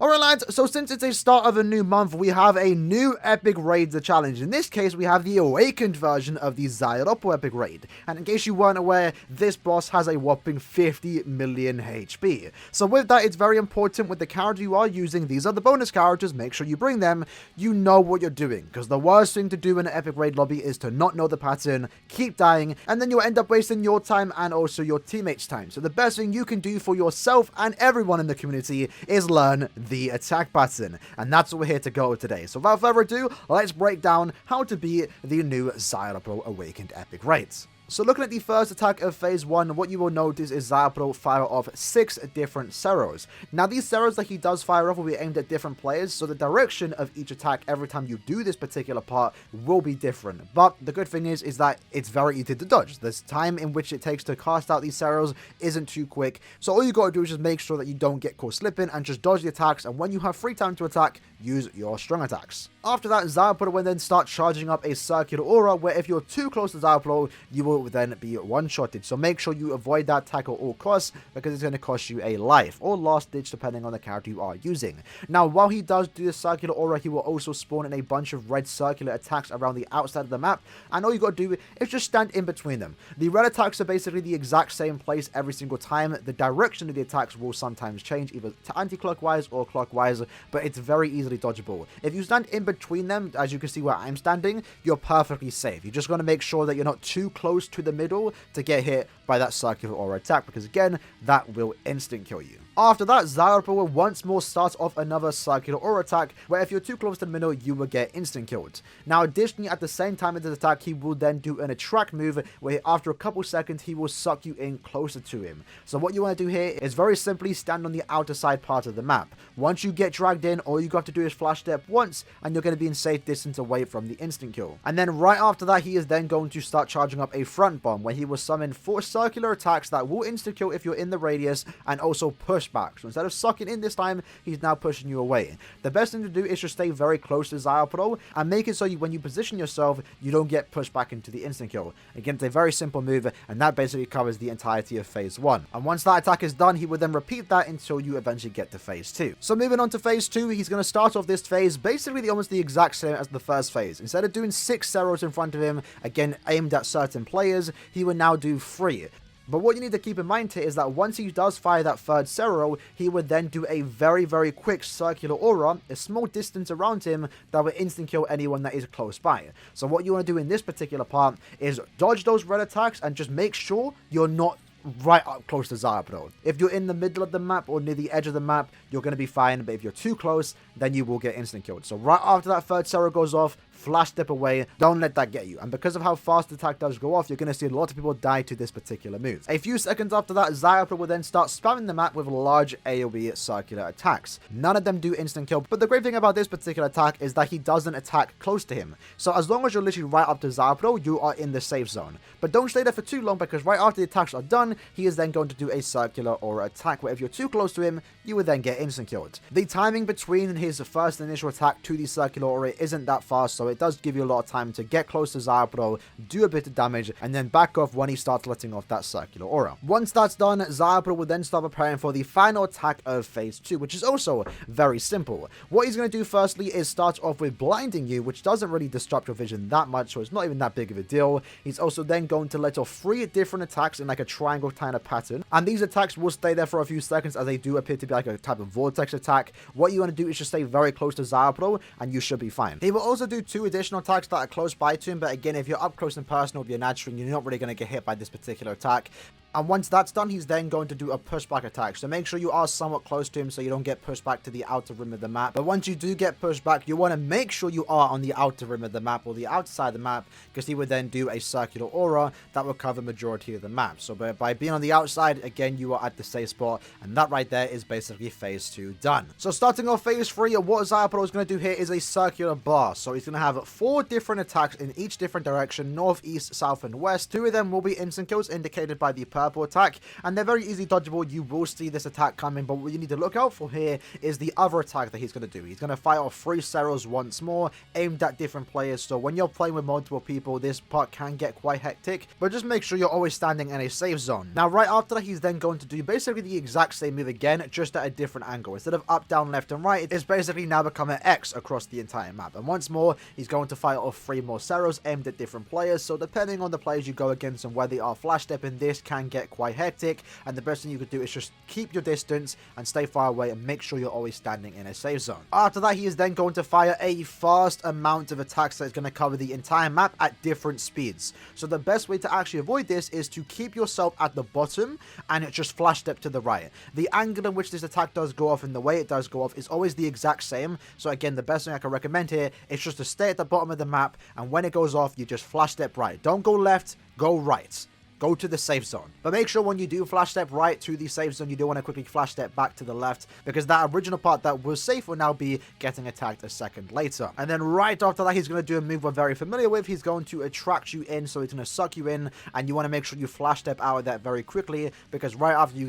Alright lads, so since it's a start of a new month, we have a new epic raid to challenge. In this case, we have the awakened version of the SZAYELAPORRO epic raid. And in case you weren't aware, this boss has a whopping 50 million HP. So with that, it's very important with the character you are using, these are the bonus characters, make sure you bring them, you know what you're doing. Because the worst thing to do in an epic raid lobby is to not know the pattern, keep dying, and then you'll end up wasting your time and also your teammates' time. So the best thing you can do for yourself and everyone in the community is learn the attack pattern, and that's what we're here to go with today. So without further ado, let's break down how to beat the new SZAYELAPORRO awakened epic raids. So looking at the first attack of phase 1, what you will notice is SZAYELAPORRO fire off 6 different Ceros. Now these Ceros that he does fire off will be aimed at different players, so the direction of each attack every time you do this particular part will be different. But the good thing is that it's very easy to dodge. The time in which it takes to cast out these Ceros isn't too quick, so all you gotta do is just make sure that you don't get caught slipping and just dodge the attacks, and when you have free time to attack, use your strong attacks. After that, SZAYELAPORRO will then start charging up a circular aura, where if you're too close to SZAYELAPORRO, you will then be one-shotted. So make sure you avoid that attack at all costs, because it's going to cost you a life, or last ditch depending on the character you are using. Now, while he does do the circular aura, he will also spawn in a bunch of red circular attacks around the outside of the map, and all you got to do is just stand in between them. The red attacks are basically the exact same place every single time. The direction of the attacks will sometimes change, either to anti-clockwise or clockwise, but it's very easily dodgeable. If you stand in between them, as you can see where I'm standing, you're perfectly safe. You just got to make sure that you're not too close to the middle to get hit by that circular aura attack, because again, that will instant kill you. After that, SZAYELAPORRO will once more start off another circular aura attack, where if you're too close to the middle, you will get instant killed. Now additionally, at the same time of this attack, he will then do an attract move, where after a couple seconds, he will suck you in closer to him. So what you want to do here is very simply stand on the outer side part of the map. Once you get dragged in, all you got to do is flash step once, and you're going to be in safe distance away from the instant kill. And then right after that, he is then going to start charging up a front bomb, where he will summon 4 circular attacks that will insta kill if you're in the radius, and also push back. So instead of sucking in this time, he's now pushing you away. The best thing to do is just stay very close to SZAYELAPORRO and make it so when you position yourself, you don't get pushed back into the instant kill. Again, it's a very simple move, and that basically covers the entirety of phase 1. And once that attack is done, he will then repeat that until you eventually get to phase 2. So moving on to phase 2, he's going to start off this phase basically almost the exact same as the first phase. Instead of doing 6 Ceros in front of him, again aimed at certain players, he will now do 3. But what you need to keep in mind here is that once he does fire that third Cero, he would then do a very quick circular aura, a small distance around him that will instant kill anyone that is close by. So what you want to do in this particular part is dodge those red attacks and just make sure you're not right up close to SZAYELAPORRO. If you're in the middle of the map or near the edge of the map, you're going to be fine, but if you're too close, then you will get instant killed. So right after that third Cero goes off, flash step away, don't let that get you. And because of how fast the attack does go off, you're going to see a lot of people die to this particular move. A few seconds after that, SZAYELAPORRO will then start spamming the map with large AoE circular attacks. None of them do instant kill, but the great thing about this particular attack is that he doesn't attack close to him. So as long as you're literally right up to SZAYELAPORRO, you are in the safe zone. But don't stay there for too long, because right after the attacks are done, he is then going to do a circular aura attack, where if you're too close to him, you will then get instant killed. The timing between his first initial attack to the circular aura isn't that fast, so it does give you a lot of time to get close to SZAYELAPORRO, do a bit of damage, and then back off when he starts letting off that circular aura. Once that's done, SZAYELAPORRO will then start preparing for the final attack of phase 2, which is also very simple. What he's going to do firstly is start off with blinding you, which doesn't really disrupt your vision that much, so it's not even that big of a deal. He's also then going to let off 3 different attacks in like a triangle kind of pattern, and these attacks will stay there for a few seconds, as they do appear to be like a type of vortex attack. What you want to do is just stay very close to SZAYELAPORRO, and you should be fine. He will also do 2 additional attacks that are close by to him, but again, if you're up close and personal with your natural, you're not really going to get hit by this particular attack. And once that's done, he's then going to do a pushback attack. So make sure you are somewhat close to him so you don't get pushed back to the outer rim of the map. But once you do get pushed back, you want to make sure you are on the outer rim of the map or the outside of the map, because he would then do a circular aura that will cover the majority of the map. So by being on the outside, again, you are at the safe spot. And that right there is basically phase 2 done. So starting off phase 3, what SZAYELAPORRO is going to do here is a circular blast. So he's going to have 4 different attacks in each different direction, north, east, south, and west. 2 of them will be instant kills indicated by the purple purple attack, and they're very easily dodgeable. You will see this attack coming, but what you need to look out for here is the other attack that he's going to do. He's going to fire off 3 Ceros once more, aimed at different players, so when you're playing with multiple people, this part can get quite hectic, but just make sure you're always standing in a safe zone. Now, right after that, he's then going to do basically the exact same move again, just at a different angle. Instead of up, down, left, and right, it's basically now become an X across the entire map, and once more, he's going to fire off 3 more Ceros aimed at different players, so depending on the players you go against and where they are flash stepping, this can get quite hectic, and the best thing you could do is just keep your distance and stay far away and make sure you're always standing in a safe zone. After that, he is then going to fire a fast amount of attacks that is going to cover the entire map at different speeds. So the best way to actually avoid this is to keep yourself at the bottom and just flash step to the right. The angle in which this attack does go off and the way it does go off is always the exact same. So again, the best thing I can recommend here is just to stay at the bottom of the map, and when it goes off, you just flash step right. Don't go left, go right. Go to the safe zone. But make sure when you do flash step right to the safe zone, you do want to quickly flash step back to the left, because that original part that was safe will now be getting attacked a second later. And then right after that, he's going to do a move we're very familiar with. He's going to attract you in, so he's going to suck you in, and you want to make sure you flash step out of that very quickly, because right after you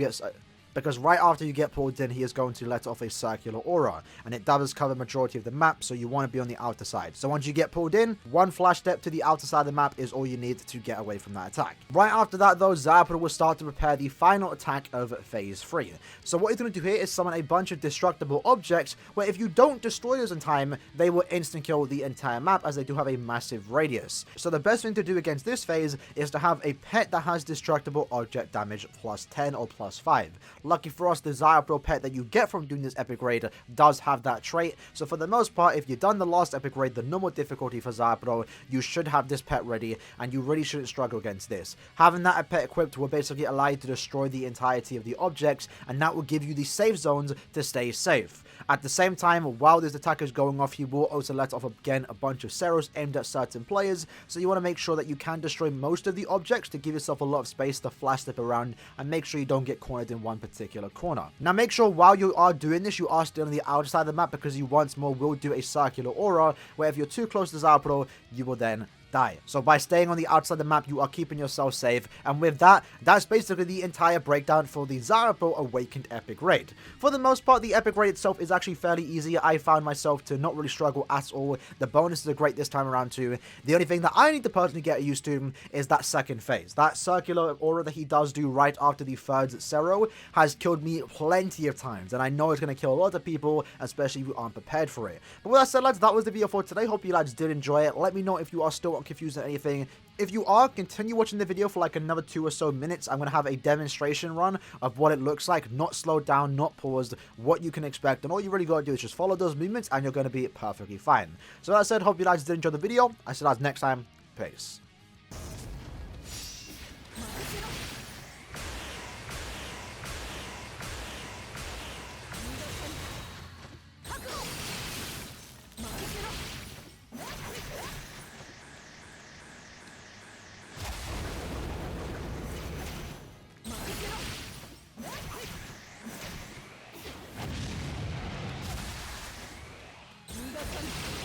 get pulled in, he is going to let off a circular aura, and it does cover the majority of the map, so you want to be on the outer side. So once you get pulled in, 1 flash step to the outer side of the map is all you need to get away from that attack. Right after that though, SZAYELAPORRO will start to prepare the final attack of phase 3. So what he's going to do here is summon a bunch of destructible objects, where if you don't destroy those in time, they will instant kill the entire map, as they do have a massive radius. So the best thing to do against this phase is to have a pet that has destructible object damage plus 10 or plus 5. Lucky for us, the SZAYELAPORRO pet that you get from doing this epic raid does have that trait. So for the most part, if you've done the last epic raid, the normal difficulty for SZAYELAPORRO, you should have this pet ready, and you really shouldn't struggle against this. Having that pet equipped will basically allow you to destroy the entirety of the objects, and that will give you the safe zones to stay safe. At the same time, while this attack is going off, he will also let off again a bunch of Ceros aimed at certain players, so you want to make sure that you can destroy most of the objects to give yourself a lot of space to flash step around, and make sure you don't get cornered in one particular corner. Now make sure while you are doing this, you are still on the outside of the map, because you once more will do a circular aura, where if you're too close to SZAYELAPORRO, you will then die. So by staying on the outside of the map, you are keeping yourself safe, and with that, that's basically the entire breakdown for the SZAYELAPORRO Awakened Epic Raid. For the most part, the Epic Raid itself is actually fairly easy. I found myself to not really struggle at all. The bonuses are great this time around too. The only thing that I need to personally get used to is that second phase. That circular aura that he does do right after the third Cero has killed me plenty of times, and I know it's going to kill a lot of people, especially if you aren't prepared for it. But with that said, lads, that was the video for today. Hope you lads did enjoy it. Let me know if you are still confused on anything. If you are, continue watching the video for like another 2 or so minutes. I'm going to have a demonstration run of what it looks like, not slowed down, not paused, what you can expect, and all you really got to do is just follow those movements and you're going to be perfectly fine. So as I said, hope you guys did enjoy the video. I said, as next time, peace. Thank you.